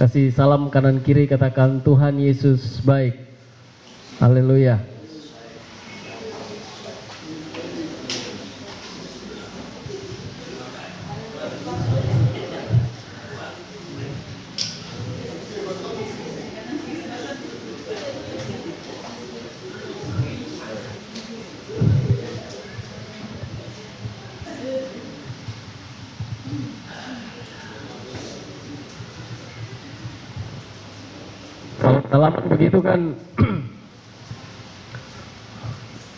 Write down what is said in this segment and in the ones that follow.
Kasih salam kanan kiri, katakan Tuhan Yesus baik. Haleluya. Salaman begitu kan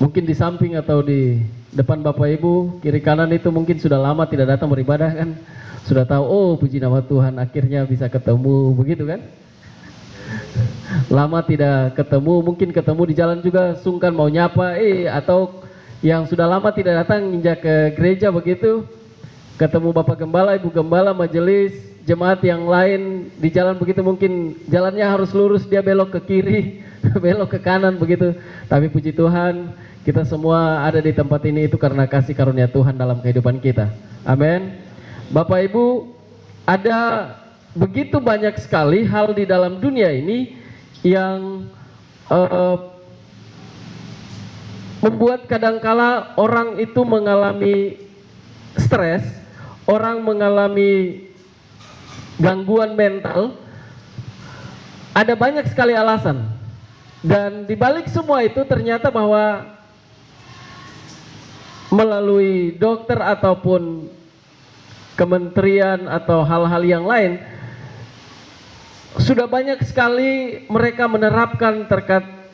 mungkin di samping atau di depan Bapak Ibu, kiri kanan itu mungkin sudah lama tidak datang beribadah kan, sudah tahu, oh puji nama Tuhan akhirnya bisa ketemu, begitu kan. Lama tidak ketemu, mungkin ketemu di jalan juga sungkan mau nyapa, atau yang sudah lama tidak datang injak ke gereja begitu, ketemu Bapak Gembala, Ibu Gembala, majelis, jemaat yang lain di jalan begitu, mungkin jalannya harus lurus, dia belok ke kiri, belok ke kanan begitu. Tapi puji Tuhan, kita semua ada di tempat ini itu karena kasih karunia Tuhan dalam kehidupan kita. Amin. Bapak Ibu, ada begitu banyak sekali hal di dalam dunia ini yang membuat kadangkala orang itu mengalami stres, orang mengalami gangguan mental. Ada banyak sekali alasan, dan dibalik semua itu ternyata bahwa melalui dokter ataupun kementerian atau hal-hal yang lain sudah banyak sekali mereka menerapkan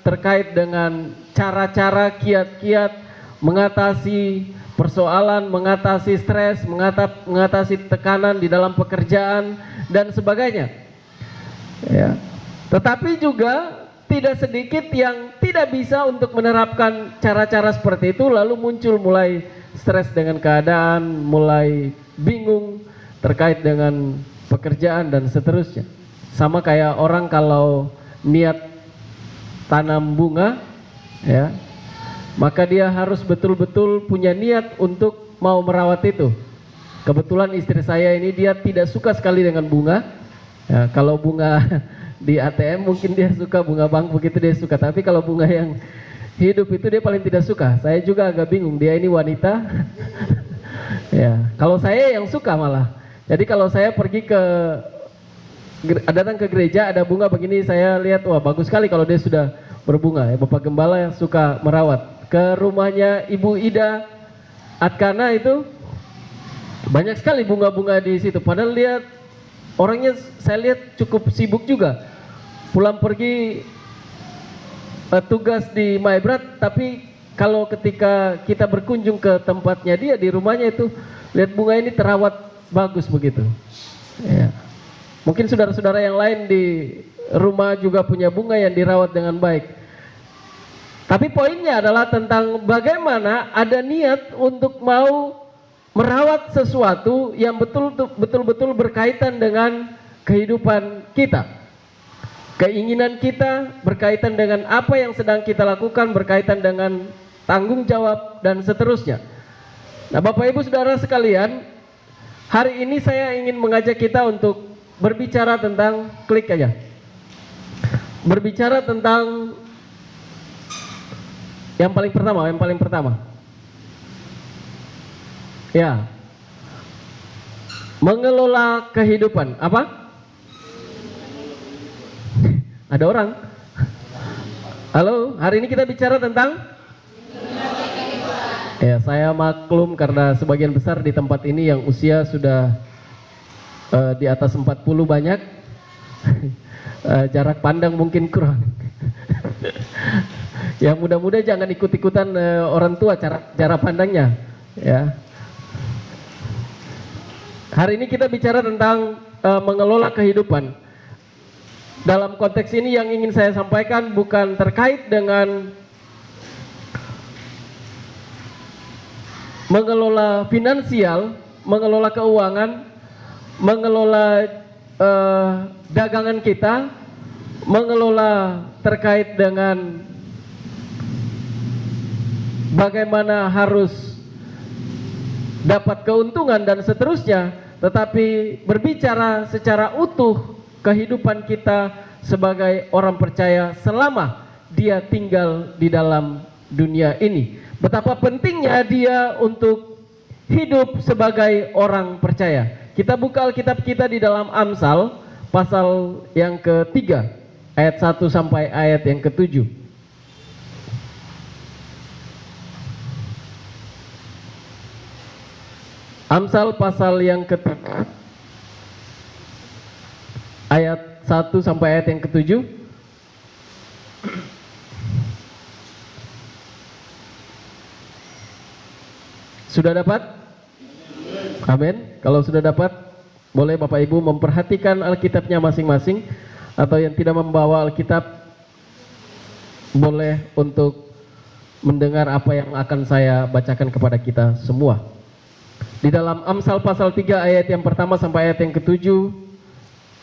terkait dengan cara-cara, kiat-kiat mengatasi persoalan, mengatasi stres, mengatasi tekanan di dalam pekerjaan dan sebagainya. Ya. Tetapi juga tidak sedikit yang tidak bisa untuk menerapkan cara-cara seperti itu, lalu muncul mulai stres dengan keadaan, mulai bingung terkait dengan pekerjaan dan seterusnya. Sama kayak orang kalau niat tanam bunga, ya, maka dia harus betul-betul punya niat untuk mau merawat itu. Kebetulan istri saya ini dia tidak suka sekali dengan bunga. Ya, kalau bunga di ATM mungkin dia suka, bunga bank begitu dia suka. Tapi kalau bunga yang hidup itu dia paling tidak suka. Saya juga agak bingung, dia ini wanita. Ya, kalau saya yang suka malah. Jadi kalau saya pergi datang ke gereja ada bunga begini, saya lihat wah bagus sekali kalau dia sudah berbunga. Ya, Bapak Gembala yang suka merawat. Ke rumahnya Ibu Ida Atkana itu banyak sekali bunga-bunga di situ. Padahal lihat orangnya saya lihat cukup sibuk juga. Pulang pergi tugas di Maibrat, tapi kalau ketika kita berkunjung ke tempatnya dia di rumahnya itu lihat bunga ini terawat bagus begitu. Ya. Mungkin saudara-saudara yang lain di rumah juga punya bunga yang dirawat dengan baik. Tapi poinnya adalah tentang bagaimana ada niat untuk mau merawat sesuatu yang betul-betul berkaitan dengan kehidupan kita. Keinginan kita berkaitan dengan apa yang sedang kita lakukan, berkaitan dengan tanggung jawab dan seterusnya. Nah, Bapak Ibu Saudara sekalian, hari ini saya ingin mengajak kita untuk berbicara tentang, klik aja, berbicara tentang yang paling pertama. Ya, mengelola kehidupan. Apa? Ada orang? Halo, hari ini kita bicara tentang ya, saya maklum karena sebagian besar di tempat ini yang usia sudah di atas 40 banyak. Jarak pandang mungkin kurang. Yang muda-muda jangan ikut-ikutan orang tua cara pandangnya, ya. Hari ini kita bicara tentang mengelola kehidupan. Dalam konteks ini yang ingin saya sampaikan bukan terkait dengan mengelola finansial, mengelola keuangan, mengelola dagangan kita, mengelola terkait dengan bagaimana harus dapat keuntungan dan seterusnya, tetapi berbicara secara utuh kehidupan kita sebagai orang percaya selama dia tinggal di dalam dunia ini. Betapa pentingnya dia untuk hidup sebagai orang percaya. Kita buka Alkitab kita di dalam Amsal pasal yang ketiga ayat 1 sampai ayat yang ke-7. Amsal pasal yang ketiga ayat 1 sampai ayat yang ke-7. Sudah dapat? Amin. Kalau sudah dapat, boleh Bapak Ibu memperhatikan Alkitabnya masing-masing, atau yang tidak membawa Alkitab boleh untuk mendengar apa yang akan saya bacakan kepada kita semua. Di dalam Amsal pasal 3 ayat yang pertama sampai ayat yang ke-7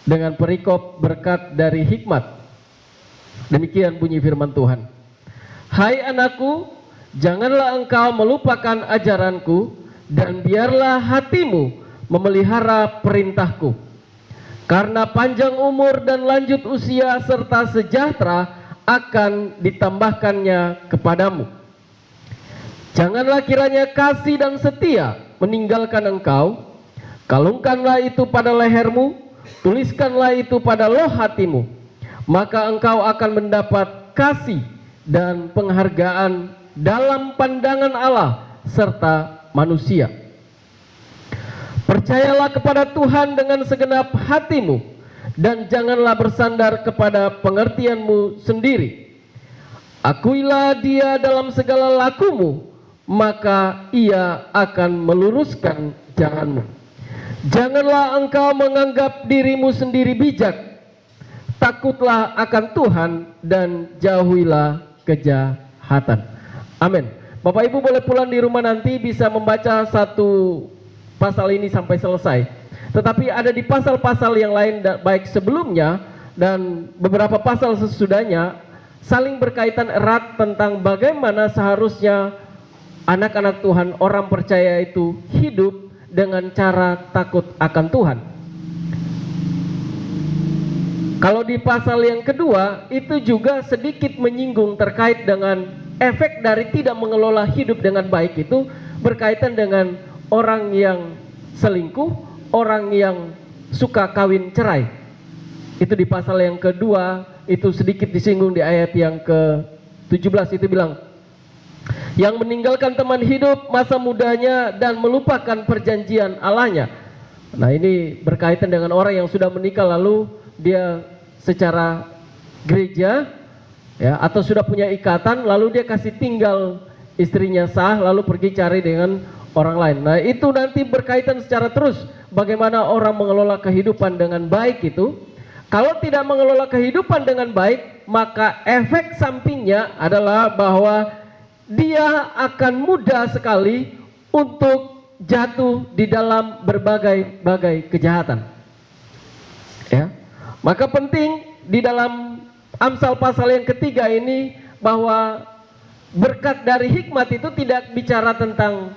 dengan perikop berkat dari hikmat. Demikian bunyi firman Tuhan. Hai anakku, janganlah engkau melupakan ajaranku, dan biarlah hatimu memelihara perintahku. Karena panjang umur dan lanjut usia serta sejahtera akan ditambahkannya kepadamu. Janganlah kiranya kasih dan setia meninggalkan engkau. Kalungkanlah itu pada lehermu, tuliskanlah itu pada loh hatimu. Maka engkau akan mendapat kasih dan penghargaan dalam pandangan Allah serta manusia. Percayalah kepada Tuhan dengan segenap hatimu, dan janganlah bersandar kepada pengertianmu sendiri. Akuilah Dia dalam segala lakumu, maka Ia akan meluruskan jalanmu. Janganlah engkau menganggap dirimu sendiri bijak. Takutlah akan Tuhan dan jauhilah kejahatan. Amin. Bapak Ibu boleh pulang di rumah nanti bisa membaca satu pasal ini sampai selesai. Tetapi ada di pasal-pasal yang lain baik sebelumnya dan beberapa pasal sesudahnya saling berkaitan erat tentang bagaimana seharusnya anak-anak Tuhan, orang percaya itu hidup dengan cara takut akan Tuhan. Kalau di pasal yang kedua itu juga sedikit menyinggung terkait dengan efek dari tidak mengelola hidup dengan baik, itu berkaitan dengan orang yang selingkuh, orang yang suka kawin cerai. Itu di pasal yang kedua, itu sedikit disinggung di ayat yang ke-17, itu bilang, yang meninggalkan teman hidup masa mudanya dan melupakan perjanjian Allahnya. Nah, ini berkaitan dengan orang yang sudah menikah lalu dia secara gereja ya, atau sudah punya ikatan lalu dia kasih tinggal istrinya sah lalu pergi cari dengan orang lain. Nah, itu nanti berkaitan secara terus bagaimana orang mengelola kehidupan dengan baik itu. Kalau tidak mengelola kehidupan dengan baik, maka efek sampingnya adalah bahwa dia akan mudah sekali untuk jatuh di dalam berbagai kejahatan. Ya. Maka penting di dalam Amsal pasal yang ketiga ini bahwa berkat dari hikmat itu tidak bicara tentang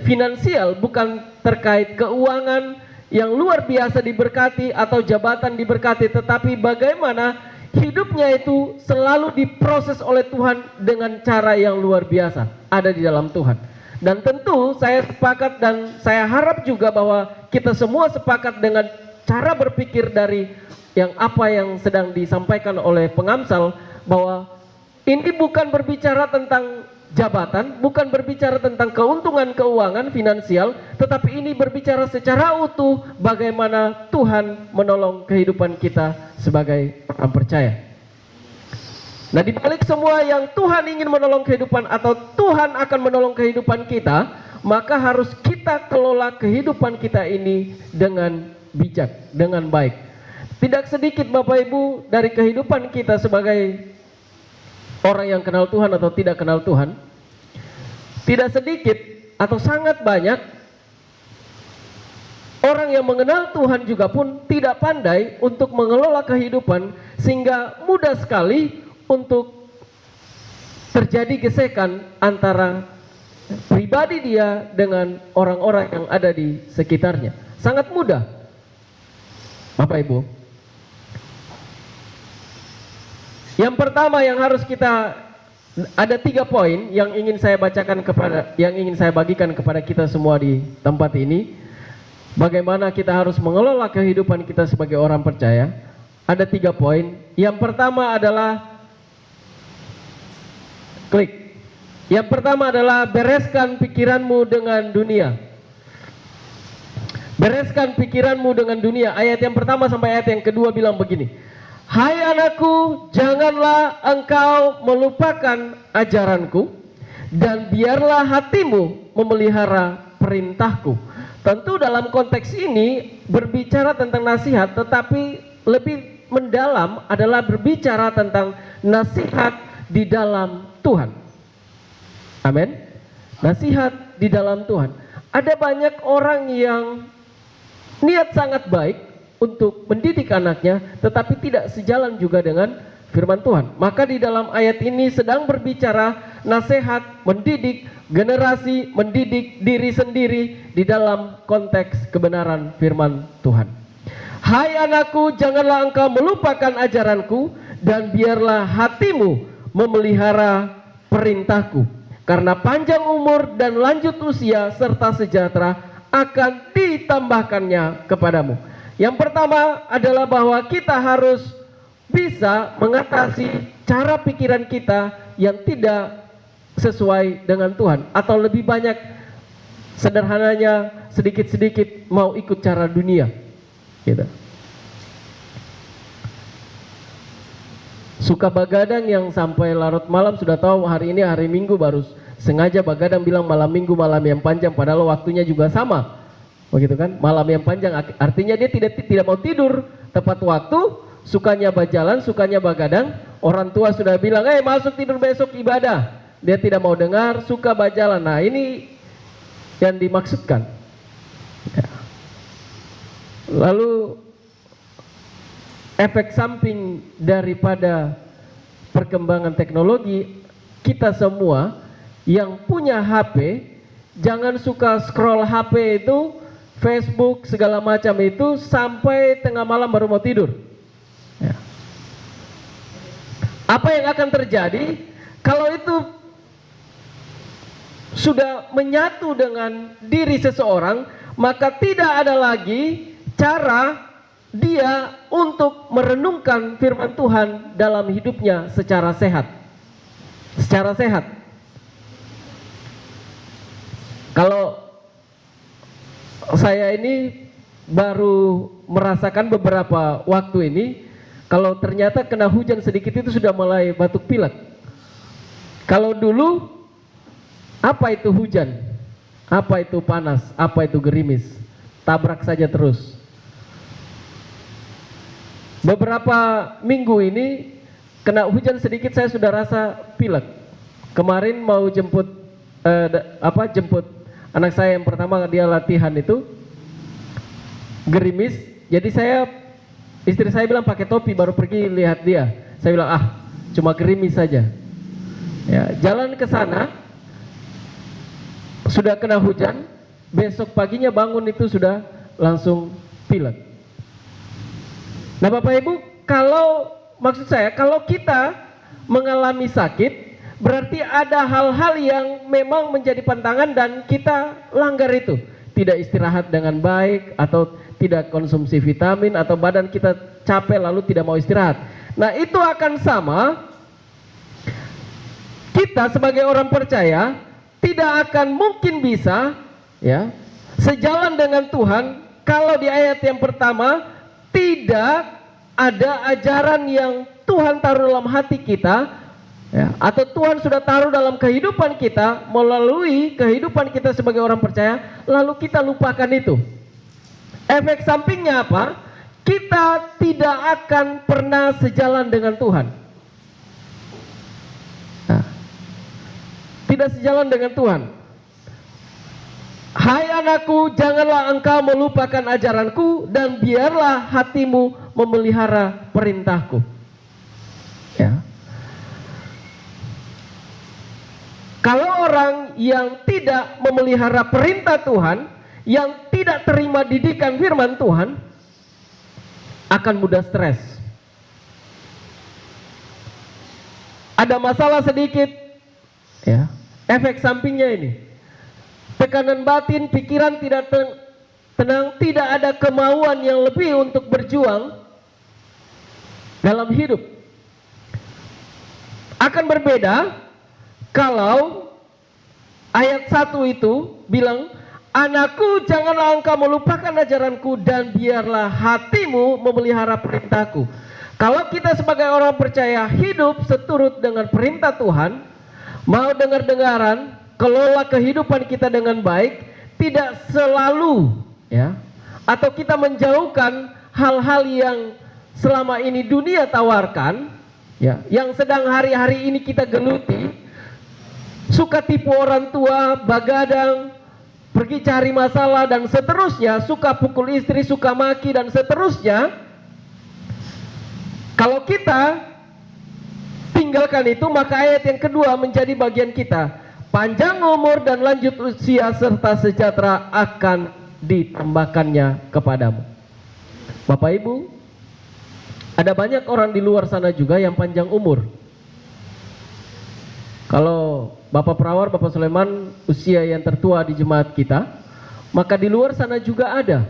finansial, bukan terkait keuangan yang luar biasa diberkati atau jabatan diberkati, tetapi bagaimana hidupnya itu selalu diproses oleh Tuhan dengan cara yang luar biasa ada di dalam Tuhan. Dan tentu saya sepakat dan saya harap juga bahwa kita semua sepakat dengan cara berpikir dari apa yang sedang disampaikan oleh pengamsal, bahwa ini bukan berbicara tentang jabatan, bukan berbicara tentang keuntungan keuangan finansial, tetapi ini berbicara secara utuh bagaimana Tuhan menolong kehidupan kita sebagai orang percaya. Nah, di balik semua yang Tuhan ingin menolong kehidupan atau Tuhan akan menolong kehidupan kita, maka harus kita kelola kehidupan kita ini dengan bijak, dengan baik. Tidak sedikit Bapak Ibu dari kehidupan kita sebagai orang yang kenal Tuhan atau tidak kenal Tuhan, tidak sedikit atau sangat banyak orang yang mengenal Tuhan juga pun tidak pandai untuk mengelola kehidupan, sehingga mudah sekali untuk terjadi gesekan antara pribadi dia dengan orang-orang yang ada di sekitarnya. Sangat mudah. Bapak Ibu, yang pertama yang harus kita, ada 3 poin yang ingin saya bagikan kepada kita semua di tempat ini. Bagaimana kita harus mengelola kehidupan kita sebagai orang percaya. Ada 3 poin. Yang pertama adalah Yang pertama adalah bereskan pikiranmu dengan dunia. Bereskan pikiranmu dengan dunia. Ayat yang pertama sampai ayat yang kedua bilang begini. Hai anakku, janganlah engkau melupakan ajaranku, dan biarlah hatimu memelihara perintahku. Tentu dalam konteks ini berbicara tentang nasihat, tetapi lebih mendalam adalah berbicara tentang nasihat di dalam Tuhan. Amin. Nasihat di dalam Tuhan. Ada banyak orang yang niat sangat baik untuk mendidik anaknya, tetapi tidak sejalan juga dengan firman Tuhan. Maka di dalam ayat ini sedang berbicara nasihat, mendidik generasi, mendidik diri sendiri di dalam konteks kebenaran firman Tuhan. Hai anakku, janganlah engkau melupakan ajaranku, dan biarlah hatimu memelihara perintahku. Karena panjang umur dan lanjut usia serta sejahtera akan ditambahkannya kepadamu. Yang pertama adalah bahwa kita harus bisa mengatasi cara pikiran kita yang tidak sesuai dengan Tuhan, atau lebih banyak, sederhananya, sedikit-sedikit mau ikut cara dunia gitu. Suka begadang yang sampai larut malam, sudah tahu hari ini hari Minggu, baru sengaja begadang bilang malam Minggu malam yang panjang, padahal waktunya juga sama, begitu kan? Malam yang panjang artinya dia tidak mau tidur tepat waktu, sukanya berjalan, sukanya begadang. Orang tua sudah bilang, masuk tidur besok ibadah, dia tidak mau dengar, suka berjalan. Nah ini yang dimaksudkan ya. Lalu efek samping daripada perkembangan teknologi, kita semua yang punya HP jangan suka scroll HP itu, Facebook segala macam itu sampai tengah malam baru mau tidur ya. Apa yang akan terjadi kalau itu sudah menyatu dengan diri seseorang, maka tidak ada lagi cara dia untuk merenungkan firman Tuhan dalam hidupnya secara sehat. Secara sehat. Kalau saya ini baru merasakan beberapa waktu ini, kalau ternyata kena hujan sedikit itu sudah mulai batuk pilek. Kalau dulu, apa itu hujan? Apa itu panas? Apa itu gerimis? Tabrak saja terus. Beberapa minggu ini kena hujan sedikit saya sudah rasa pilek. Kemarin mau jemput anak saya yang pertama, dia latihan itu gerimis. Jadi istri saya bilang pakai topi, baru pergi lihat dia. Saya bilang cuma gerimis saja. Ya, jalan ke sana sudah kena hujan, besok paginya bangun itu sudah langsung pilek. Nah Bapak Ibu, maksud saya kalau kita mengalami sakit, berarti ada hal-hal yang memang menjadi pantangan dan kita langgar itu. Tidak istirahat dengan baik, atau tidak konsumsi vitamin, atau badan kita capek lalu tidak mau istirahat. Nah itu akan sama, kita sebagai orang percaya tidak akan mungkin bisa ya sejalan dengan Tuhan kalau di ayat yang pertama tidak ada ajaran yang Tuhan taruh dalam hati kita ya, atau Tuhan sudah taruh dalam kehidupan kita melalui kehidupan kita sebagai orang percaya, lalu kita lupakan itu. Efek sampingnya apa? Kita tidak akan pernah sejalan dengan Tuhan. Nah, tidak sejalan dengan Tuhan. Hai anakku, janganlah engkau melupakan ajaranku, dan biarlah hatimu memelihara perintahku. Ya. Kalau orang yang tidak memelihara perintah Tuhan, yang tidak terima didikan firman Tuhan, akan mudah stres. Ada masalah sedikit, ya, efek sampingnya ini tekanan batin, pikiran tidak tenang, tidak ada kemauan yang lebih untuk berjuang dalam hidup. Akan berbeda kalau ayat 1 itu bilang, anakku, janganlah engkau melupakan ajaranku dan biarlah hatimu memelihara perintahku. Kalau kita sebagai orang percaya hidup seturut dengan perintah Tuhan, mau dengar-dengaran, kelola kehidupan kita dengan baik, tidak selalu, ya, atau kita menjauhkan hal-hal yang selama ini dunia tawarkan, ya, yang sedang hari-hari ini kita geluti, suka tipu orang tua, bagadang, pergi cari masalah dan seterusnya, suka pukul istri, suka maki dan seterusnya. Kalau kita tinggalkan itu, maka ayat yang kedua menjadi bagian kita. Panjang umur dan lanjut usia serta sejahtera akan ditambahkannya kepadamu. Bapak Ibu, ada banyak orang di luar sana juga yang panjang umur. Kalau Bapak Perawar, Bapak Sulaiman usia yang tertua di jemaat kita, maka di luar sana juga ada.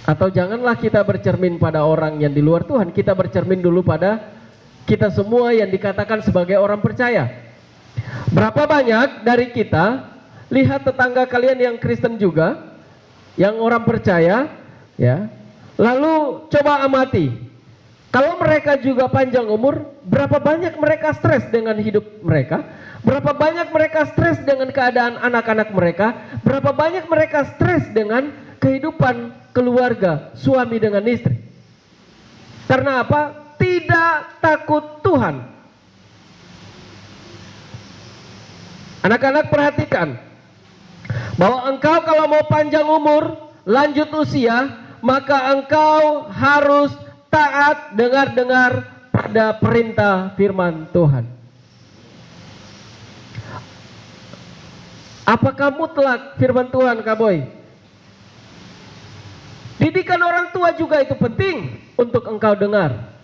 Atau janganlah kita bercermin pada orang yang di luar Tuhan, kita bercermin dulu pada kita semua yang dikatakan sebagai orang percaya. Berapa banyak dari kita lihat tetangga kalian yang Kristen juga, yang orang percaya, ya, lalu coba amati, kalau mereka juga panjang umur, berapa banyak mereka stres dengan hidup mereka, berapa banyak mereka stres dengan keadaan anak-anak mereka, berapa banyak mereka stres dengan kehidupan keluarga, suami dengan istri. Karena apa? Tidak takut Tuhan. Anak-anak, perhatikan bahwa engkau kalau mau panjang umur, lanjut usia, maka engkau harus taat dengar-dengar pada perintah firman Tuhan. Apakah mutlak firman Tuhan, Kak Boy? Didikan orang tua juga itu penting untuk engkau dengar.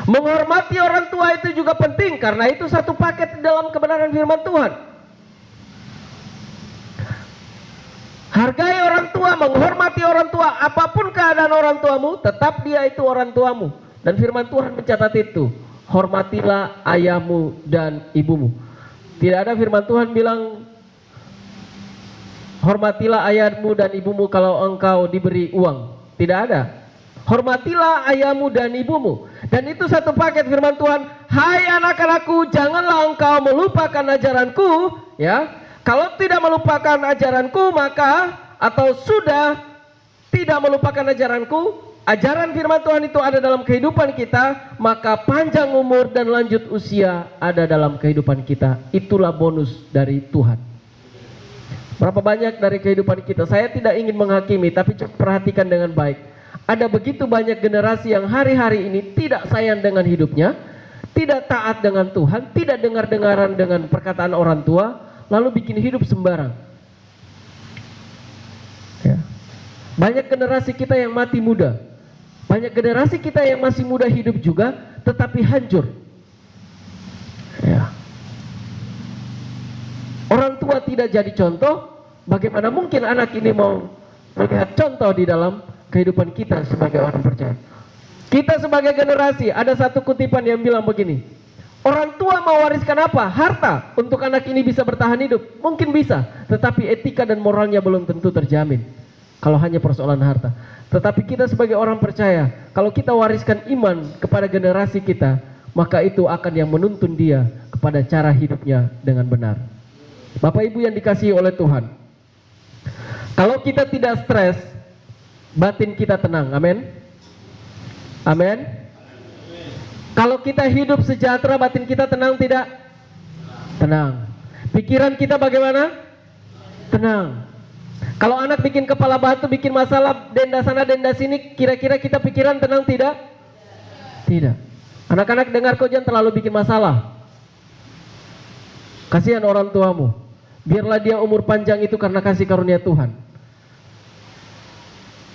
Menghormati orang tua itu juga penting, karena itu satu paket dalam kebenaran firman Tuhan. Hargai orang tua, menghormati orang tua, apapun keadaan orang tuamu, tetap dia itu orang tuamu. Dan firman Tuhan mencatat itu, hormatilah ayahmu dan ibumu. Tidak ada firman Tuhan bilang, hormatilah ayahmu dan ibumu kalau engkau diberi uang. Tidak ada. Hormatilah ayahmu dan ibumu. Dan itu satu paket firman Tuhan. Hai anak-anakku, janganlah engkau melupakan ajaranku. Ya, kalau tidak melupakan ajaranku, maka atau sudah tidak melupakan ajaranku, ajaran firman Tuhan itu ada dalam kehidupan kita, maka panjang umur dan lanjut usia ada dalam kehidupan kita. Itulah bonus dari Tuhan. Berapa banyak dari kehidupan kita, saya tidak ingin menghakimi, tapi perhatikan dengan baik. Ada begitu banyak generasi yang hari-hari ini tidak sayang dengan hidupnya, tidak taat dengan Tuhan, tidak dengar-dengaran dengan perkataan orang tua, lalu bikin hidup sembarang. Ya. Banyak generasi kita yang mati muda, banyak generasi kita yang masih muda hidup juga, tetapi hancur. Ya. Orang tua tidak jadi contoh, bagaimana mungkin anak ini mau melihat contoh di dalam kehidupan kita sebagai orang percaya. Kita sebagai generasi, ada satu kutipan yang bilang begini, orang tua mewariskan apa? Harta untuk anak ini bisa bertahan hidup. Mungkin bisa, tetapi etika dan moralnya belum tentu terjamin kalau hanya persoalan harta. Tetapi kita sebagai orang percaya, kalau kita wariskan iman kepada generasi kita, maka itu akan yang menuntun dia kepada cara hidupnya dengan benar. Bapak Ibu yang dikasihi oleh Tuhan, kalau kita tidak stres, batin kita tenang. Amin. Amin. Kalau kita hidup sejahtera, batin kita tenang tidak? Tenang. Pikiran kita bagaimana? Tenang. Kalau anak bikin kepala batu, bikin masalah denda sana denda sini, kira-kira kita pikiran tenang tidak? Tidak. Anak-anak dengar, kau jangan terlalu bikin masalah. Kasihan orang tuamu. Biarlah dia umur panjang itu karena kasih karunia Tuhan.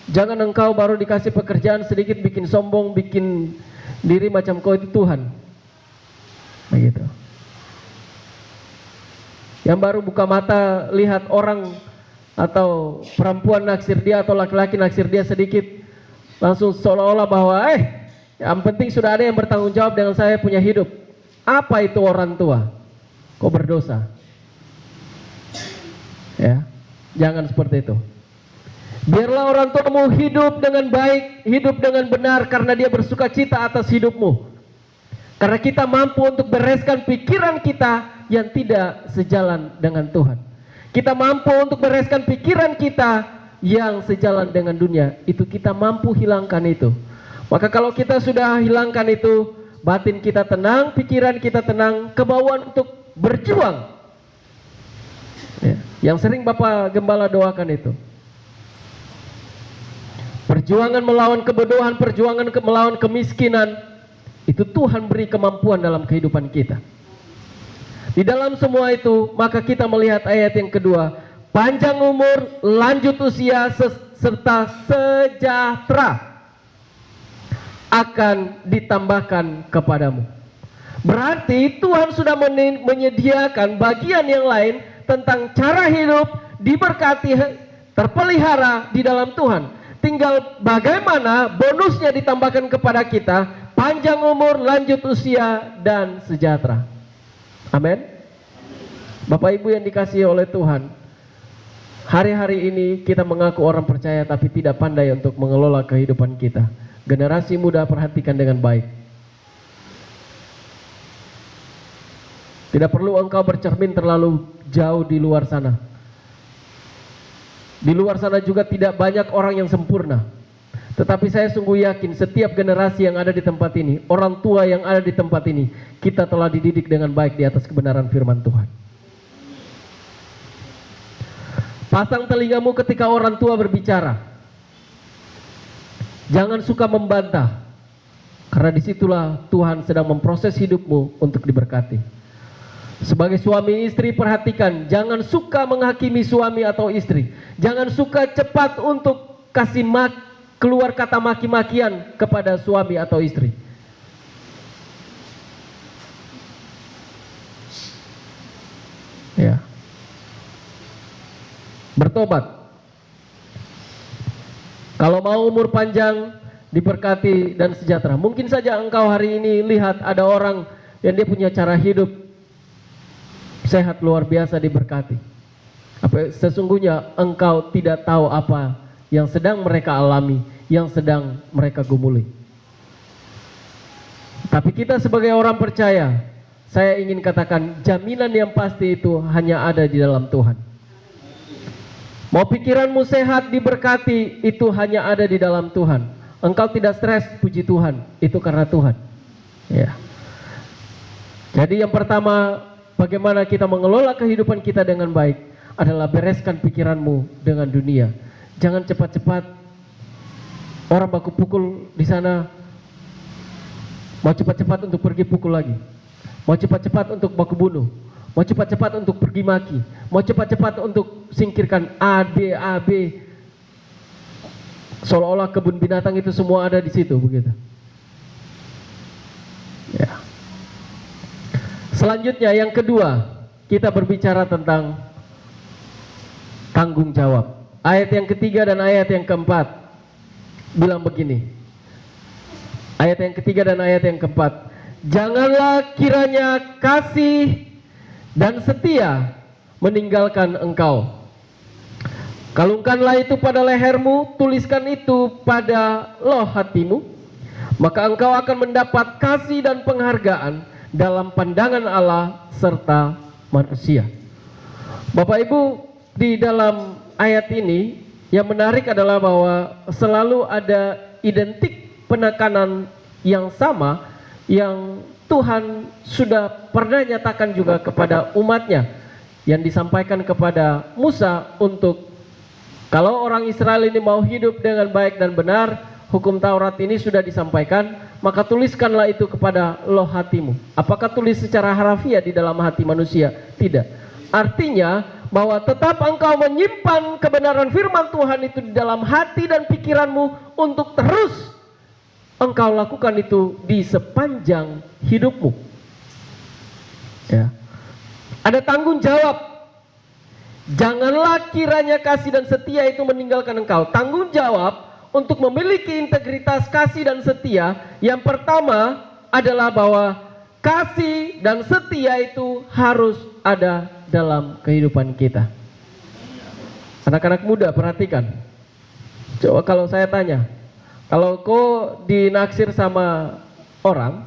Jangan engkau baru dikasih pekerjaan sedikit bikin sombong, bikin diri macam kau itu Tuhan. Begitu. Yang baru buka mata lihat orang atau perempuan naksir dia atau laki-laki naksir dia sedikit, langsung seolah-olah bahwa yang penting sudah ada yang bertanggung jawab dengan saya punya hidup. Apa itu orang tua? Kau berdosa. Ya, jangan seperti itu. Biarlah orang tuamu hidup dengan baik, hidup dengan benar karena dia bersuka cita atas hidupmu. Karena kita mampu untuk bereskan pikiran kita yang tidak sejalan dengan Tuhan. Kita mampu untuk bereskan pikiran kita yang sejalan dengan dunia. Itu kita mampu hilangkan itu. Maka kalau kita sudah hilangkan itu, batin kita tenang, pikiran kita tenang, kemauan untuk berjuang. Ya, yang sering Bapak Gembala doakan itu. Perjuangan melawan kebodohan, perjuangan melawan kemiskinan, itu Tuhan beri kemampuan dalam kehidupan kita. Di dalam semua itu, maka kita melihat ayat yang kedua, panjang umur, lanjut usia, serta sejahtera akan ditambahkan kepadamu. Berarti Tuhan sudah menyediakan bagian yang lain tentang cara hidup diberkati, terpelihara di dalam Tuhan. Tinggal bagaimana bonusnya ditambahkan kepada kita, panjang umur, lanjut usia, dan sejahtera. Amin. Bapak Ibu yang dikasihi oleh Tuhan, hari-hari ini kita mengaku orang percaya tapi tidak pandai untuk mengelola kehidupan kita. Generasi muda perhatikan dengan baik. Tidak perlu engkau bercermin terlalu jauh di luar sana. Di luar sana juga tidak banyak orang yang sempurna. Tetapi saya sungguh yakin setiap generasi yang ada di tempat ini, orang tua yang ada di tempat ini, kita telah dididik dengan baik di atas kebenaran firman Tuhan. Pasang telingamu ketika orang tua berbicara. Jangan suka membantah. Karena disitulah Tuhan sedang memproses hidupmu untuk diberkati. Sebagai suami istri perhatikan, jangan suka menghakimi suami atau istri. Jangan suka cepat untuk kasih keluar kata maki-makian kepada suami atau istri. Ya. Bertobat. Kalau mau umur panjang, diberkati dan sejahtera. Mungkin saja engkau hari ini lihat ada orang yang dia punya cara hidup sehat luar biasa diberkati. Sesungguhnya engkau tidak tahu apa yang sedang mereka alami, yang sedang mereka gumuli. Tapi kita sebagai orang percaya, saya ingin katakan jaminan yang pasti itu hanya ada di dalam Tuhan. Mau pikiranmu sehat diberkati, itu hanya ada di dalam Tuhan. Engkau tidak stres, puji Tuhan, itu karena Tuhan. Ya. Jadi yang pertama, bagaimana kita mengelola kehidupan kita dengan baik adalah bereskan pikiranmu dengan dunia. Jangan cepat-cepat orang baku pukul di sana, mau cepat-cepat untuk pergi pukul lagi, mau cepat-cepat untuk baku bunuh, mau cepat-cepat untuk pergi maki, mau cepat-cepat untuk singkirkan A, B, seolah-olah kebun binatang itu semua ada di situ, begitu. Ya. Selanjutnya yang kedua, kita berbicara tentang tanggung jawab. Ayat yang ketiga dan ayat yang keempat bilang begini. Ayat yang ketiga dan ayat yang keempat. Janganlah kiranya kasih dan setia meninggalkan engkau. Kalungkanlah itu pada lehermu, tuliskan itu pada loh hatimu, maka engkau akan mendapat kasih dan penghargaan dalam pandangan Allah serta manusia. Bapak Ibu, di dalam ayat ini yang menarik adalah bahwa selalu ada identik penekanan yang sama yang Tuhan sudah pernah nyatakan juga kepada umatnya, yang disampaikan kepada Musa untuk kalau orang Israel ini mau hidup dengan baik dan benar, hukum Taurat ini sudah disampaikan, maka tuliskanlah itu kepada loh hatimu. Apakah tulis secara harafiah di dalam hati manusia? Tidak. Artinya bahwa tetap engkau menyimpan kebenaran firman Tuhan itu di dalam hati dan pikiranmu untuk terus engkau lakukan itu di sepanjang hidupmu. Ya. Ada tanggung jawab. Janganlah kiranya kasih dan setia itu meninggalkan engkau. Tanggung jawab untuk memiliki integritas kasih dan setia. Yang pertama adalah bahwa kasih dan setia itu harus ada dalam kehidupan kita. Anak-anak muda, perhatikan. Coba kalau saya tanya, kalau kau dinaksir sama orang,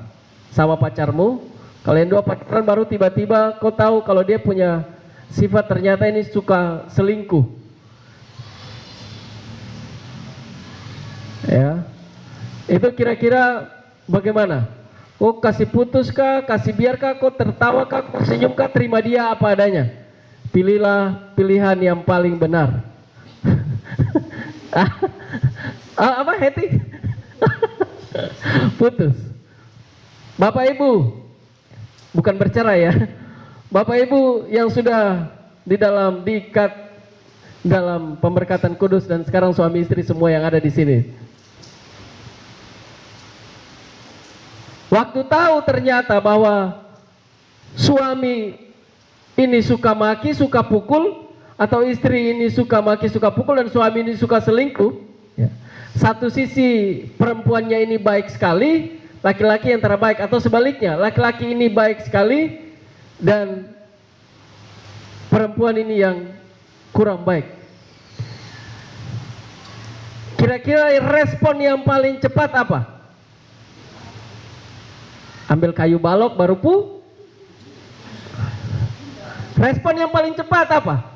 sama pacarmu, kalian dua pacaran baru tiba-tiba kau tahu kalau dia punya sifat ternyata ini suka selingkuh. Ya. Itu kira-kira bagaimana? Kau kasih putus kah, kasih biarkah, kau tertawa kah, kau senyum kah, terima dia apa adanya. Pilihlah pilihan yang paling benar. Apa Heti? Putus. Bapak Ibu, bukan bercerai ya. Bapak Ibu yang sudah diikat dalam pemberkatan kudus dan sekarang suami istri semua yang ada di sini. Waktu tahu ternyata bahwa suami ini suka maki, suka pukul, atau istri ini suka maki, suka pukul, dan suami ini suka selingkuh, ya. Satu sisi perempuannya ini baik sekali, laki-laki yang terbaik, atau sebaliknya, laki-laki ini baik sekali dan perempuan ini yang kurang baik. Kira-kira respon yang paling cepat apa? Ambil kayu balok baru Respon yang paling cepat apa?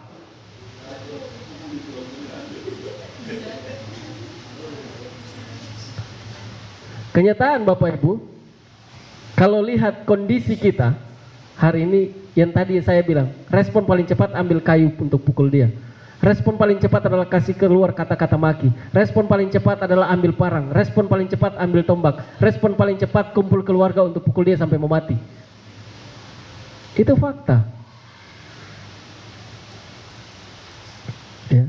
Kenyataan Bapak Ibu, kalau lihat kondisi kita hari ini, yang tadi saya bilang, respon paling cepat ambil kayu untuk pukul dia. Respon paling cepat adalah kasih keluar kata-kata maki. Respon paling cepat adalah ambil parang. Respon paling cepat ambil tombak. Respon paling cepat kumpul keluarga untuk pukul dia sampai mau mati. Itu fakta. Ya.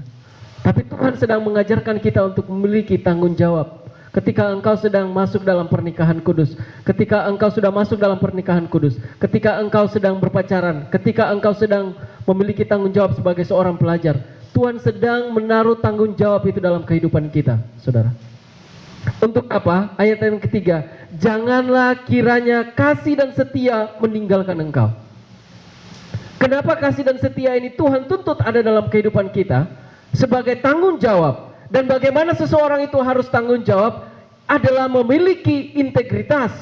Tapi Tuhan sedang mengajarkan kita untuk memiliki tanggung jawab. Ketika engkau sedang masuk dalam pernikahan kudus, ketika engkau sudah masuk dalam pernikahan kudus, ketika engkau sedang berpacaran, ketika engkau sedang memiliki tanggung jawab sebagai seorang pelajar, Tuhan sedang menaruh tanggung jawab itu dalam kehidupan kita, saudara. Untuk apa? Ayat yang ketiga, janganlah kiranya kasih dan setia meninggalkan engkau. Kenapa kasih dan setia ini Tuhan tuntut ada dalam kehidupan kita? Sebagai tanggung jawab. Dan bagaimana seseorang itu harus tanggung jawab adalah memiliki integritas.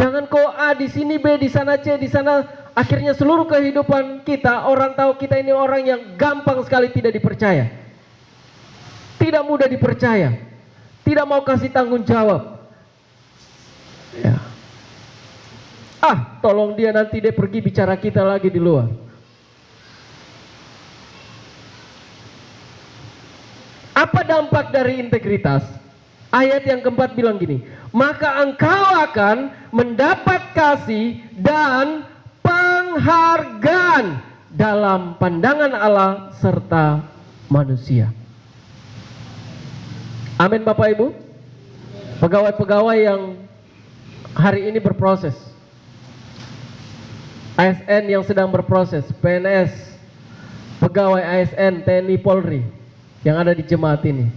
Jangan kau A di sini, B di sana, C di sana. Akhirnya seluruh kehidupan kita orang tahu kita ini orang yang gampang sekali tidak dipercaya, tidak mudah dipercaya, tidak mau kasih tanggung jawab. Ya. Tolong dia, nanti dia pergi bicara kita lagi di luar. Apa dampak dari integritas? Ayat yang keempat bilang gini, maka engkau akan mendapat kasih dan penghargaan dalam pandangan Allah serta manusia. Amin Bapak Ibu. Pegawai-pegawai yang hari ini berproses, ASN yang sedang berproses, PNS, pegawai ASN, TNI, Polri yang ada di jemaat ini.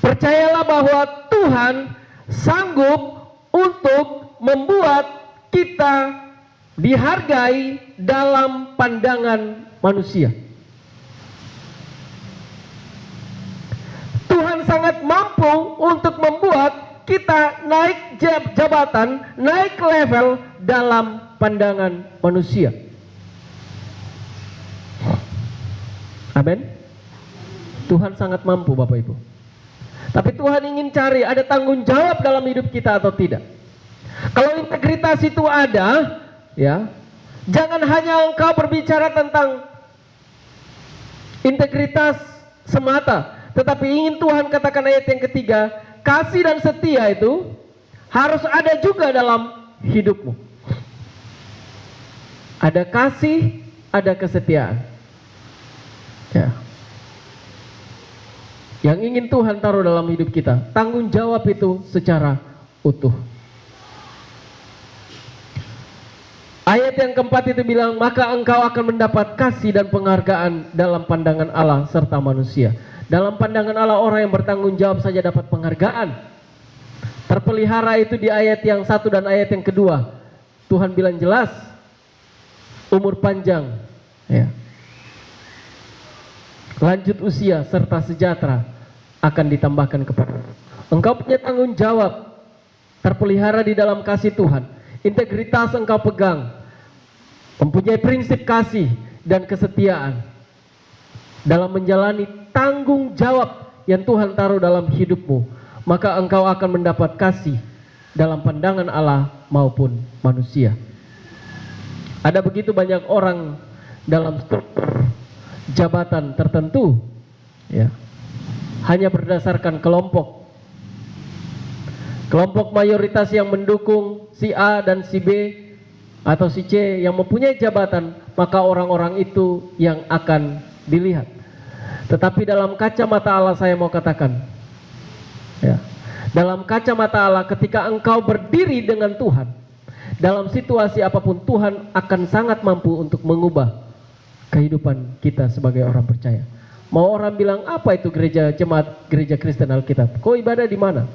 Percayalah bahwa Tuhan sanggup untuk membuat kita dihargai dalam pandangan manusia. Tuhan sangat mampu untuk membuat kita naik jabatan, naik level dalam pandangan manusia. Amin. Tuhan sangat mampu Bapak Ibu. Tapi Tuhan ingin cari ada tanggung jawab dalam hidup kita atau tidak. Kalau integritas itu ada, ya, jangan hanya engkau berbicara tentang integritas semata, Tetapi ingin Tuhan katakan ayat yang ketiga, kasih dan setia itu harus ada juga dalam hidupmu. Ada kasih, ada kesetiaan. Ya. Yang ingin Tuhan taruh dalam hidup kita, tanggung jawab itu secara utuh. Ayat yang keempat itu bilang, maka engkau akan mendapat kasih dan penghargaan dalam pandangan Allah serta manusia. Dalam pandangan Allah, orang yang bertanggung jawab saja dapat penghargaan. Terpelihara itu di ayat yang satu dan ayat yang kedua. Tuhan bilang jelas, umur panjang, ya, lanjut usia serta sejahtera akan ditambahkan kepada engkau. Punya tanggung jawab, terpelihara di dalam kasih Tuhan. Integritas engkau pegang, mempunyai prinsip kasih dan kesetiaan dalam menjalani tanggung jawab yang Tuhan taruh dalam hidupmu, maka engkau akan mendapat kasih dalam pandangan Allah maupun manusia. Ada begitu banyak orang dalam struktur jabatan tertentu, ya, hanya berdasarkan kelompok mayoritas yang mendukung si A dan si B atau si C yang mempunyai jabatan, maka orang-orang itu yang akan dilihat. Tetapi dalam kacamata Allah, saya mau katakan, ya, dalam kacamata Allah, ketika engkau berdiri dengan Tuhan, dalam situasi apapun, Tuhan akan sangat mampu untuk mengubah kehidupan kita sebagai orang percaya. Mau orang bilang, apa itu gereja jemaat, gereja Kristen Alkitab? Kau ibadah di mana?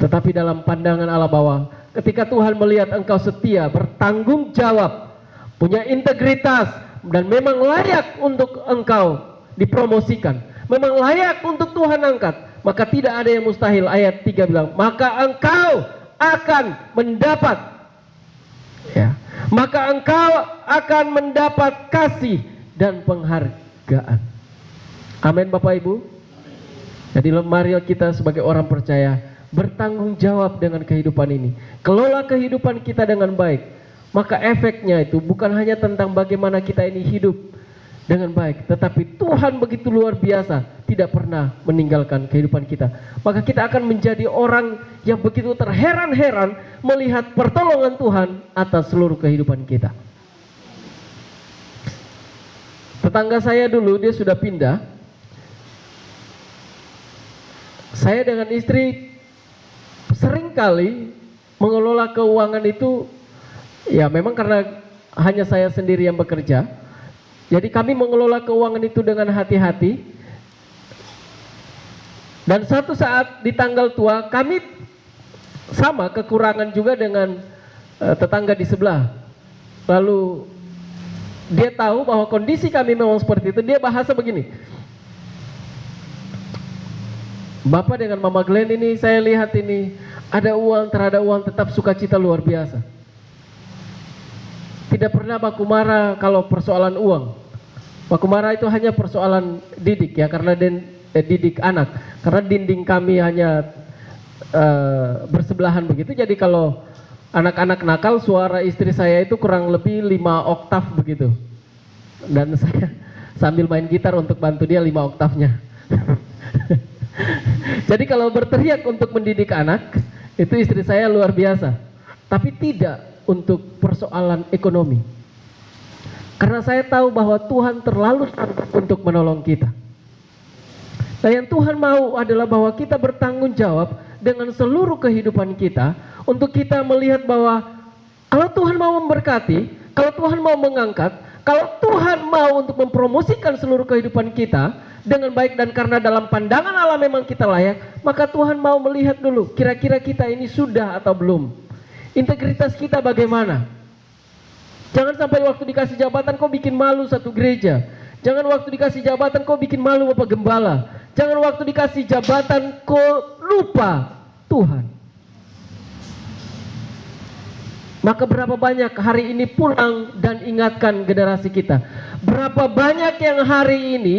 Tetapi dalam pandangan Allah bahwa ketika Tuhan melihat engkau setia, bertanggung jawab, punya integritas, dan memang layak untuk engkau dipromosikan, memang layak untuk Tuhan angkat, maka tidak ada yang mustahil. Ayat 3 bilang, maka engkau akan mendapat, ya, maka engkau akan mendapat kasih dan penghargaan. Amin Bapak Ibu. Jadi mari kita sebagai orang percaya bertanggung jawab dengan kehidupan ini. Kelola kehidupan kita dengan baik, maka efeknya itu bukan hanya tentang bagaimana kita ini hidup dengan baik, tetapi Tuhan begitu luar biasa, tidak pernah meninggalkan kehidupan kita. Maka kita akan menjadi orang yang begitu terheran-heran melihat pertolongan Tuhan atas seluruh kehidupan kita. Tetangga saya dulu, dia sudah pindah. Saya dengan istri seringkali mengelola keuangan itu, ya memang karena hanya saya sendiri yang bekerja, jadi kami mengelola keuangan itu dengan hati-hati. Dan satu saat di tanggal tua, kami sama kekurangan juga dengan tetangga di sebelah. Lalu dia tahu bahwa kondisi kami memang seperti itu. Dia bahasa begini, Bapak dengan Mama Glenn ini, saya lihat ini ada uang, terhadap uang, tetap sukacita luar biasa. Tidak pernah baku marah kalau persoalan uang. Baku marah itu hanya persoalan didik, ya, karena didik anak. Karena dinding kami hanya bersebelahan begitu. Jadi kalau anak-anak nakal, suara istri saya itu kurang lebih 5 oktav begitu. Dan saya sambil main gitar untuk bantu dia 5 oktavnya. Jadi kalau berteriak untuk mendidik anak, itu istri saya luar biasa. Tapi tidak untuk persoalan ekonomi. Karena saya tahu bahwa Tuhan terlalu sanggup untuk menolong kita. Nah, yang Tuhan mau adalah bahwa kita bertanggung jawab dengan seluruh kehidupan kita, untuk kita melihat bahwa kalau Tuhan mau memberkati, kalau Tuhan mau mengangkat, kalau Tuhan mau untuk mempromosikan seluruh kehidupan kita dengan baik, dan karena dalam pandangan Allah memang kita layak, maka Tuhan mau melihat dulu kira-kira kita ini sudah atau belum. Integritas kita bagaimana? Jangan sampai waktu dikasih jabatan kau bikin malu satu gereja. Jangan waktu dikasih jabatan kau bikin malu Bapak Gembala. Jangan waktu dikasih jabatan kau lupa Tuhan. Maka berapa banyak hari ini pulang dan ingatkan generasi kita. Berapa banyak yang hari ini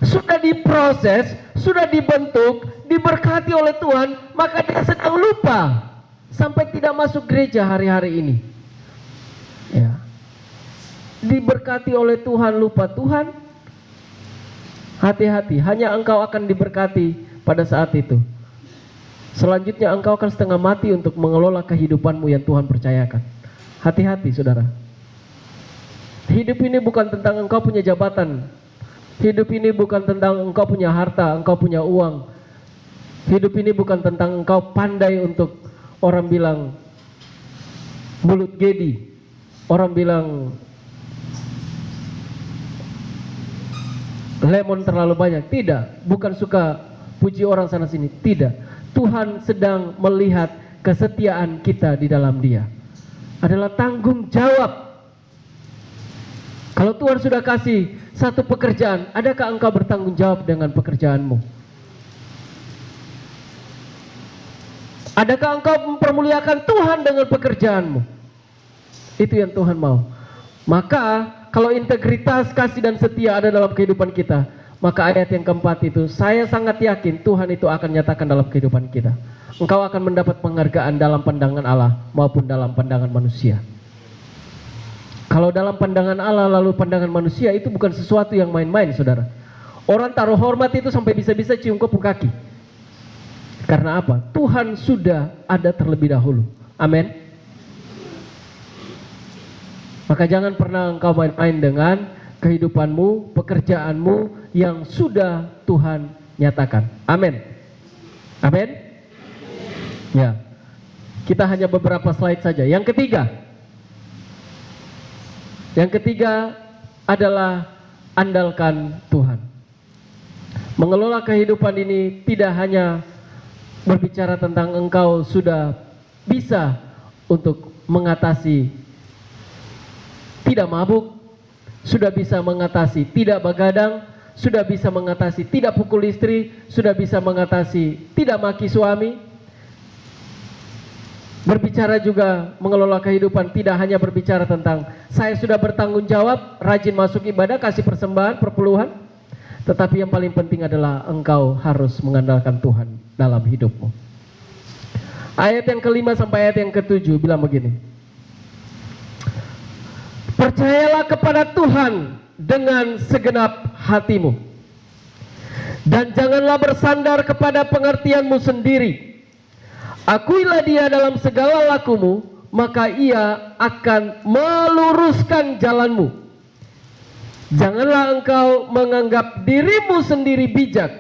sudah diproses, sudah dibentuk, diberkati oleh Tuhan, maka dia sedang lupa sampai tidak masuk gereja hari-hari ini. Ya. Diberkati oleh Tuhan, lupa Tuhan. Hati-hati, hanya engkau akan diberkati pada saat itu. Selanjutnya engkau akan setengah mati untuk mengelola kehidupanmu yang Tuhan percayakan. Hati-hati saudara. Hidup ini bukan tentang engkau punya jabatan. Hidup ini bukan tentang engkau punya harta, engkau punya uang. Hidup ini bukan tentang engkau pandai untuk, orang bilang mulut gedi, orang bilang lemon terlalu banyak. Tidak, bukan suka puji orang sana sini. Tidak. Tuhan sedang melihat kesetiaan kita di dalam Dia. Adalah tanggung jawab. Kalau Tuhan sudah kasih satu pekerjaan, adakah engkau bertanggung jawab dengan pekerjaanmu? Adakah engkau mempermuliakan Tuhan dengan pekerjaanmu? Itu yang Tuhan mau. Maka kalau integritas, kasih dan setia ada dalam kehidupan kita, maka ayat yang keempat itu, saya sangat yakin Tuhan itu akan nyatakan dalam kehidupan kita. Engkau akan mendapat penghargaan dalam pandangan Allah maupun dalam pandangan manusia. Kalau dalam pandangan Allah lalu pandangan manusia, itu bukan sesuatu yang main-main saudara. Orang taruh hormat itu sampai bisa-bisa cium kopu kaki. Karena apa? Tuhan sudah ada terlebih dahulu. Amin. Maka jangan pernah engkau main-main dengan kehidupanmu, pekerjaanmu yang sudah Tuhan nyatakan. Amin. Amin. Ya. Kita hanya beberapa slide saja. Yang ketiga adalah andalkan Tuhan. Mengelola kehidupan ini tidak hanya berbicara tentang engkau sudah bisa untuk mengatasi tidak mabuk, sudah bisa mengatasi tidak begadang, sudah bisa mengatasi tidak pukul istri, sudah bisa mengatasi tidak maki suami. Berbicara juga mengelola kehidupan tidak hanya berbicara tentang saya sudah bertanggung jawab, rajin masuk ibadah, kasih persembahan, perpuluhan. Tetapi yang paling penting adalah engkau harus mengandalkan Tuhan dalam hidupmu. Ayat yang kelima sampai ayat yang ketujuh bilang begini. Percayalah kepada Tuhan dengan segenap hatimu. Dan janganlah bersandar kepada pengertianmu sendiri. Akuilah Dia dalam segala lakumu, maka Ia akan meluruskan jalanmu. Janganlah engkau menganggap dirimu sendiri bijak.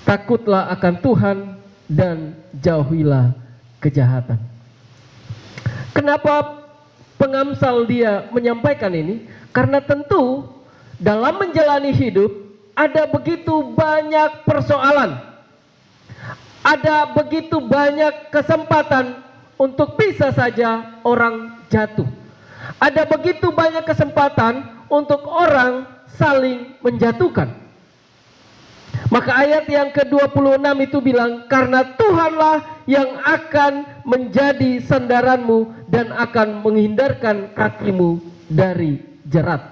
Takutlah akan Tuhan dan jauhilah kejahatan. Kenapa pengamsal dia menyampaikan ini? Karena tentu dalam menjalani hidup ada begitu banyak persoalan. Ada begitu banyak kesempatan untuk bisa saja orang jatuh. Ada begitu banyak kesempatan untuk orang saling menjatuhkan. Maka ayat yang ke-26 itu bilang, karena Tuhanlah yang akan menjadi sandaranmu dan akan menghindarkan kakimu dari jerat.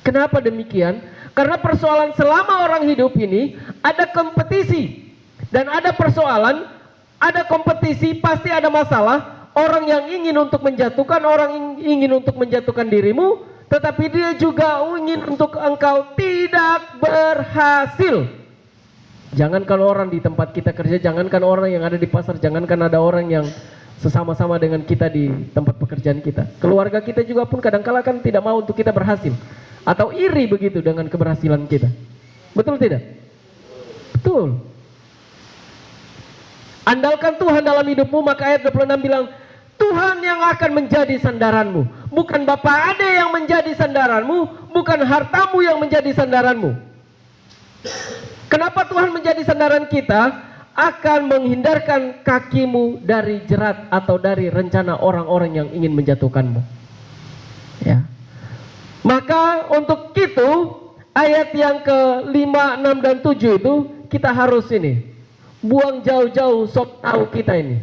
Kenapa demikian? Karena persoalan selama orang hidup ini ada kompetisi. Dan ada persoalan, ada kompetisi, pasti ada masalah. Orang yang ingin untuk menjatuhkan, orang yang ingin untuk menjatuhkan dirimu, tetapi dia juga ingin untuk engkau tidak berhasil. Jangankan orang di tempat kita kerja, jangankan orang yang ada di pasar, jangankan ada orang yang sesama-sama dengan kita di tempat pekerjaan kita. Keluarga kita juga pun kadang-kala kan tidak mau untuk kita berhasil. Atau iri begitu dengan keberhasilan kita. Betul tidak? Betul. Andalkan Tuhan dalam hidupmu, maka ayat 26 bilang, Tuhan yang akan menjadi sandaranmu. Bukan Bapak Ade yang menjadi sandaranmu, bukan hartamu yang menjadi sandaranmu. Kenapa Tuhan menjadi sandaran kita? Akan menghindarkan kakimu dari jerat atau dari rencana orang-orang yang ingin menjatuhkanmu. Ya. Maka untuk itu, ayat yang ke-5, 6, dan 7 itu kita harus ini. Buang jauh-jauh sok tahu kita ini.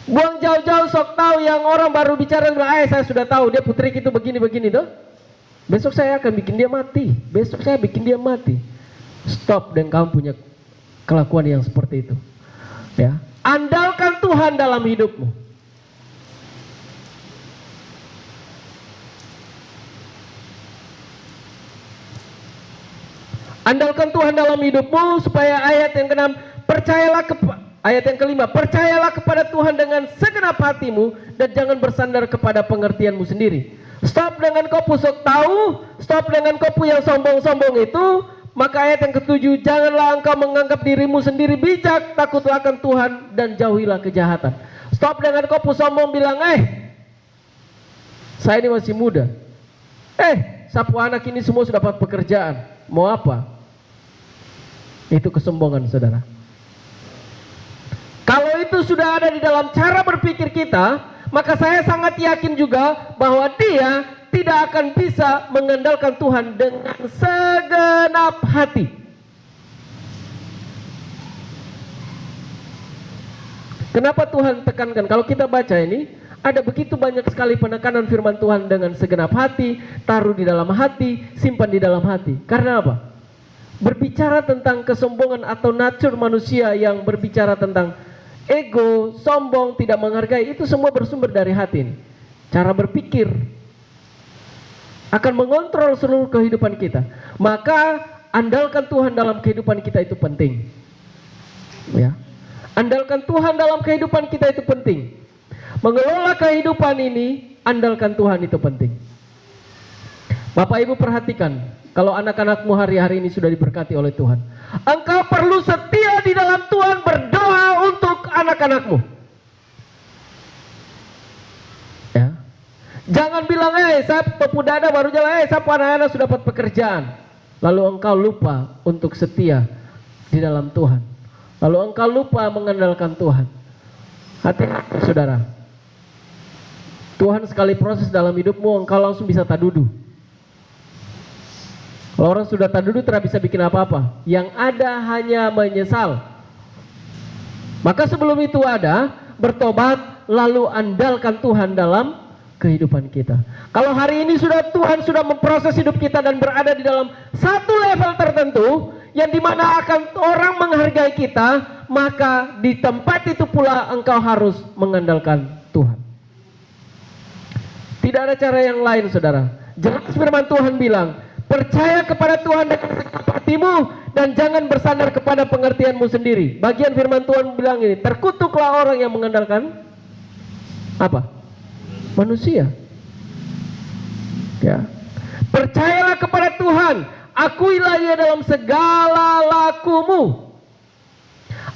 Buang jauh-jauh sok tahu yang orang baru bicara bilang, saya sudah tahu dia putri itu begini-begini tuh. Besok saya akan bikin dia mati. Besok saya bikin dia mati. Stop dan kamu punya kelakuan yang seperti itu. Ya, andalkan Tuhan dalam hidupmu. Andalkan Tuhan dalam hidupmu, supaya ayat yang keenam, ayat yang kelima, percayalah kepada Tuhan dengan segenap hatimu dan jangan bersandar kepada pengertianmu sendiri. Stop dengan kau pusok tahu, stop dengan kau yang sombong-sombong itu. Maka ayat yang ketujuh, janganlah engkau menganggap dirimu sendiri bijak, takutlah akan Tuhan dan jauhilah kejahatan. Stop dengan kau sombong bilang, saya ini masih muda. Sapu anak ini semua sudah dapat pekerjaan, mau apa? Itu kesombongan, saudara. Kalau itu sudah ada di dalam cara berpikir kita, maka saya sangat yakin juga bahwa dia tidak akan bisa mengandalkan Tuhan dengan segenap hati. Kenapa Tuhan tekankan? Kalau kita baca ini, ada begitu banyak sekali penekanan firman Tuhan dengan segenap hati, taruh di dalam hati, simpan di dalam hati. Karena apa? Berbicara tentang kesombongan atau natur manusia yang berbicara tentang ego, sombong, tidak menghargai, itu semua bersumber dari hati ini. Cara berpikir akan mengontrol seluruh kehidupan kita. Maka andalkan Tuhan dalam kehidupan kita itu penting. Ya. Andalkan Tuhan dalam kehidupan kita itu penting. Mengelola kehidupan ini, andalkan Tuhan itu penting. Bapak Ibu perhatikan, kalau anak-anakmu hari-hari ini sudah diberkati oleh Tuhan, engkau perlu setia di dalam Tuhan, berdoa untuk anak-anakmu. Ya. Jangan bilang, saya tepuk dada baru jalan, saya anak-anak sudah dapat pekerjaan. Lalu engkau lupa untuk setia di dalam Tuhan. Lalu engkau lupa mengandalkan Tuhan. Hati-hati saudara. Tuhan sekali proses dalam hidupmu, engkau langsung bisa tadudu. Kalau orang sudah tadudu tidak bisa bikin apa-apa. Yang ada hanya menyesal. Maka sebelum itu ada, bertobat, lalu andalkan Tuhan dalam kehidupan kita. Kalau hari ini Tuhan sudah memproses hidup kita dan berada di dalam satu level tertentu, yang dimana akan orang menghargai kita, maka di tempat itu pula engkau harus mengandalkan Tuhan. Tidak ada cara yang lain, saudara. Jelas firman Tuhan bilang, percaya kepada Tuhan dengan segenap hatimu dan jangan bersandar kepada pengertianmu sendiri. Bagian firman Tuhan bilang ini, terkutuklah orang yang mengandalkan apa? Manusia. Ya. Percayalah kepada Tuhan, akuilah dia dalam segala lakumu.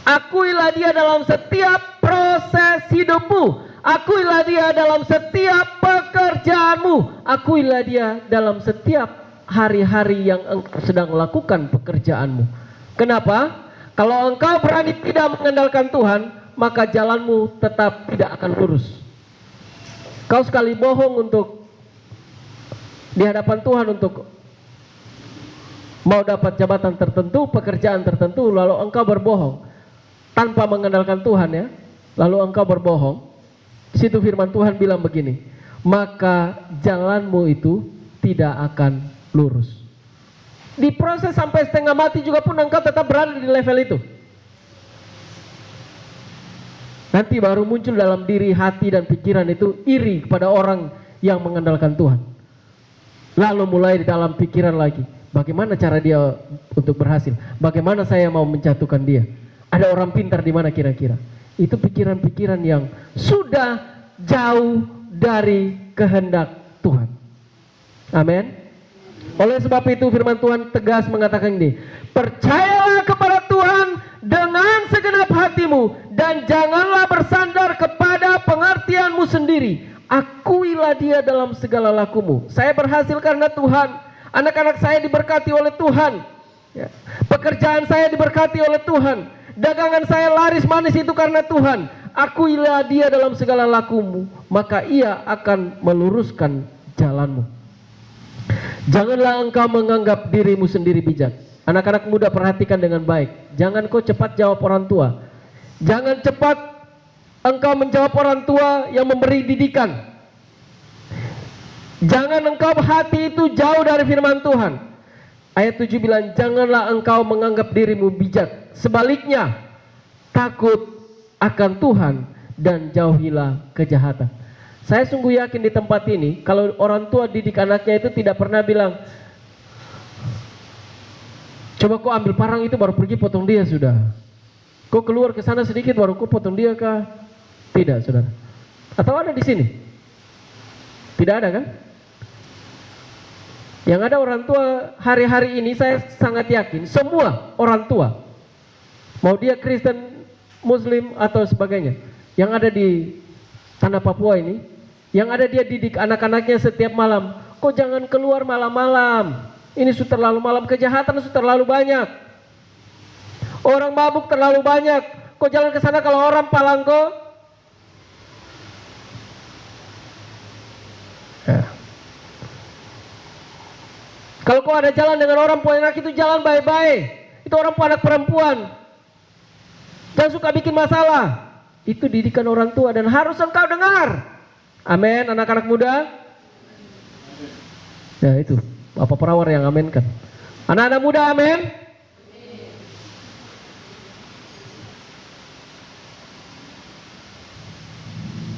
Akuilah dia dalam setiap proses hidupmu. Akuilah dia dalam setiap pekerjaanmu. Akuilah dia dalam setiap hari-hari yang engkau sedang lakukan pekerjaanmu. Kenapa? Kalau engkau berani tidak mengandalkan Tuhan, maka jalanmu tetap tidak akan lurus. Kau sekali bohong untuk di hadapan Tuhan untuk mau dapat jabatan tertentu, pekerjaan tertentu, lalu engkau berbohong tanpa mengandalkan Tuhan, ya. Lalu engkau berbohong. Di situ firman Tuhan bilang begini, maka jalanmu itu tidak akan lurus. Diproses sampai setengah mati juga pun engkau tetap berada di level itu. Nanti baru muncul dalam diri, hati dan pikiran itu iri kepada orang yang mengandalkan Tuhan. Lalu mulai di dalam pikiran lagi, bagaimana cara dia untuk berhasil? Bagaimana saya mau menjatuhkan dia? Ada orang pintar di mana kira-kira? Itu pikiran-pikiran yang sudah jauh dari kehendak Tuhan. Amin. Oleh sebab itu firman Tuhan tegas mengatakan ini, percayalah kepada Tuhan dengan segenap hatimu dan janganlah bersandar kepada pengertianmu sendiri. Akuilah dia dalam segala lakumu. Saya berhasil karena Tuhan. Anak-anak saya diberkati oleh Tuhan. Ya. Pekerjaan saya diberkati oleh Tuhan. Dagangan saya laris manis itu karena Tuhan. Akuilah dia dalam segala lakumu, maka ia akan meluruskan jalanmu. Janganlah engkau menganggap dirimu sendiri bijak. Anak-anak muda perhatikan dengan baik. Jangan kau cepat jawab orang tua. Jangan cepat engkau menjawab orang tua yang memberi didikan. Jangan engkau hati itu jauh dari firman Tuhan. Ayat 7 bilang, janganlah engkau menganggap dirimu bijak. Sebaliknya, takut akan Tuhan dan jauhilah kejahatan. Saya sungguh yakin di tempat ini, kalau orang tua didik anaknya itu tidak pernah bilang, Coba kau ambil parang itu baru pergi potong dia sudah. Kau keluar ke sana sedikit baru kau potong dia kah? Tidak, saudara. Atau ada di sini? Tidak ada kan? Yang ada orang tua hari-hari ini saya sangat yakin semua orang tua, mau dia Kristen, Muslim atau sebagainya, yang ada di tanah Papua ini, yang ada dia didik anak-anaknya setiap malam, kok jangan keluar malam-malam. Ini sudah terlalu malam, kejahatan sudah terlalu banyak. Orang mabuk terlalu banyak. Kok jalan ke sana kalau orang palangko? Ya. Kalau kau ada jalan dengan orang puanak itu jalan baik-baik. Itu orang puanak perempuan. Jangan suka bikin masalah. Itu didikan orang tua dan harus engkau dengar. Amin, anak-anak muda. Ya itu. Apa perawar yang amin kan? Anak-anak muda amin.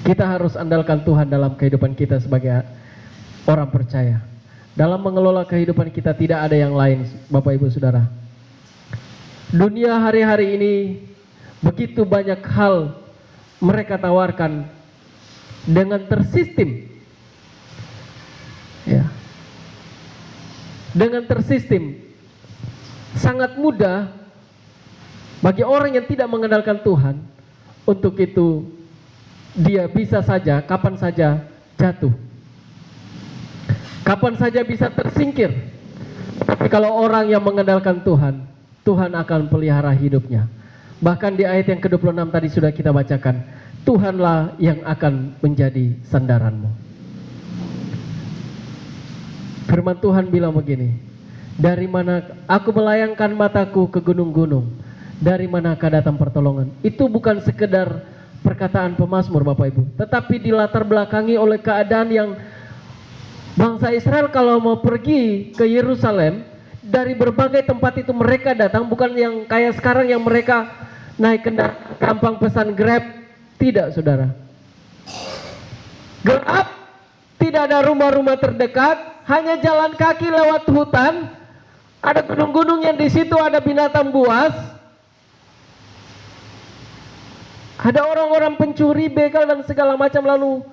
Kita harus andalkan Tuhan dalam kehidupan kita sebagai orang percaya. Dalam mengelola kehidupan kita tidak ada yang lain, Bapak Ibu Saudara. Dunia hari-hari ini begitu banyak hal mereka tawarkan dengan tersistem. Ya. Dengan tersistem, sangat mudah bagi orang yang tidak mengandalkan Tuhan untuk itu dia bisa saja, kapan saja jatuh, kapan saja bisa tersingkir. Tapi kalau orang yang mengandalkan Tuhan, Tuhan akan pelihara hidupnya. Bahkan di ayat yang ke-26 tadi sudah kita bacakan, Tuhanlah yang akan menjadi sandaranmu. Firman Tuhan bilang begini, dari mana aku melayangkan mataku ke gunung-gunung, dari manakah datang pertolongan. Itu bukan sekedar perkataan pemazmur Bapak Ibu, tetapi dilatar belakangi oleh keadaan yang bangsa Israel kalau mau pergi ke Yerusalem, dari berbagai tempat itu mereka datang, bukan yang kayak sekarang yang mereka naik gampang pesan Grab. Tidak, saudara. Gelap, tidak ada rumah-rumah terdekat, hanya jalan kaki lewat hutan. Ada gunung-gunung yang di situ ada binatang buas. Ada orang-orang pencuri, begal dan segala macam, lalu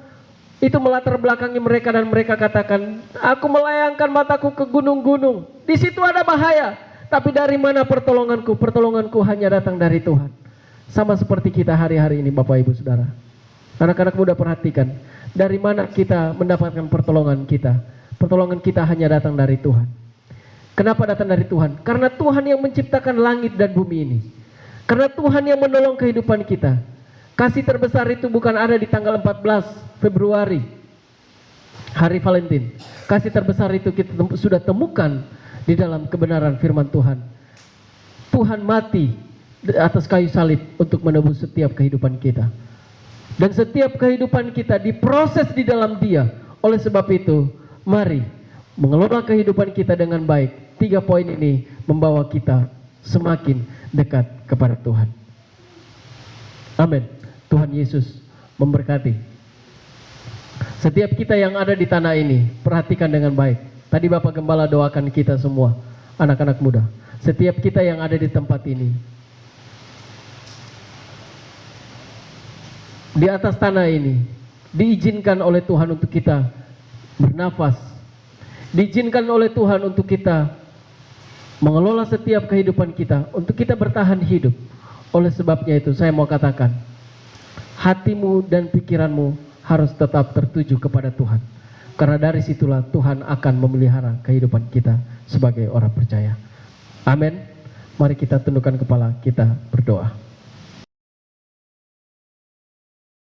itu melatar belakangi mereka dan mereka katakan, aku melayangkan mataku ke gunung-gunung. Di situ ada bahaya, tapi dari mana pertolonganku? Pertolonganku hanya datang dari Tuhan. Sama seperti kita hari-hari ini Bapak Ibu Saudara. Anak-anak muda perhatikan, dari mana kita mendapatkan pertolongan kita? Pertolongan kita hanya datang dari Tuhan. Kenapa datang dari Tuhan? Karena Tuhan yang menciptakan langit dan bumi ini. Karena Tuhan yang menolong kehidupan kita. Kasih terbesar itu bukan ada di tanggal 14 Februari, hari Valentine. Kasih terbesar itu kita sudah temukan di dalam kebenaran firman Tuhan. Tuhan mati di atas kayu salib untuk menebus setiap kehidupan kita. Dan setiap kehidupan kita diproses di dalam Dia. Oleh sebab itu, mari mengelola kehidupan kita dengan baik. 3 poin ini membawa kita semakin dekat kepada Tuhan. Amin. Tuhan Yesus memberkati. Setiap kita yang ada di tanah ini, perhatikan dengan baik. Tadi Bapak Gembala doakan kita semua, anak-anak muda. Setiap kita yang ada di tempat ini, di atas tanah ini, diizinkan oleh Tuhan untuk kita bernafas. Diizinkan oleh Tuhan untuk kita mengelola setiap kehidupan kita, untuk kita bertahan hidup. Oleh sebabnya itu saya mau katakan, hatimu dan pikiranmu harus tetap tertuju kepada Tuhan. Karena dari situlah Tuhan akan memelihara kehidupan kita sebagai orang percaya. Amin. Mari kita tundukkan kepala, kita berdoa.